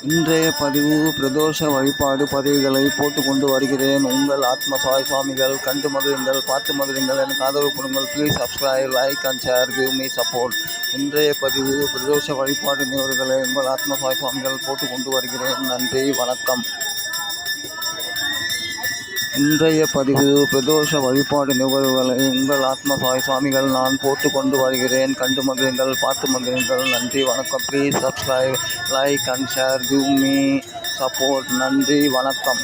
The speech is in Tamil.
இன்றைய பதிவு பிரதோஷ வழிபாடு பதிவுகளை போட்டுக்கொண்டு வருகிறேன். உங்கள் ஆத்ம சாய் சுவாமிகள். கண்டு மகிழுங்கள், பார்த்து மகிழுங்கள், எனக்கு ஆதரவு கொடுங்கள். Please subscribe, like and share, give me support. இன்றைய பதிவு பிரதோஷ வழிபாடு நிகழ்வுகளை உங்கள் ஆத்ம சாய் சுவாமிகள் போட்டுக்கொண்டு வருகிறேன். நன்றி, வணக்கம். இன்றைய பதிவு பிரதோஷ வழிபாடு நிகழ்வுகளை உங்கள் ஆத்ம சாய் சுவாமிகள் நான் போட்டு கொண்டு வருகிறேன். கண்டு மகிழுங்கள், பார்த்து மகிழுங்கள். நன்றி, வணக்கம். Please subscribe, like and share, give me support. நன்றி, வணக்கம்.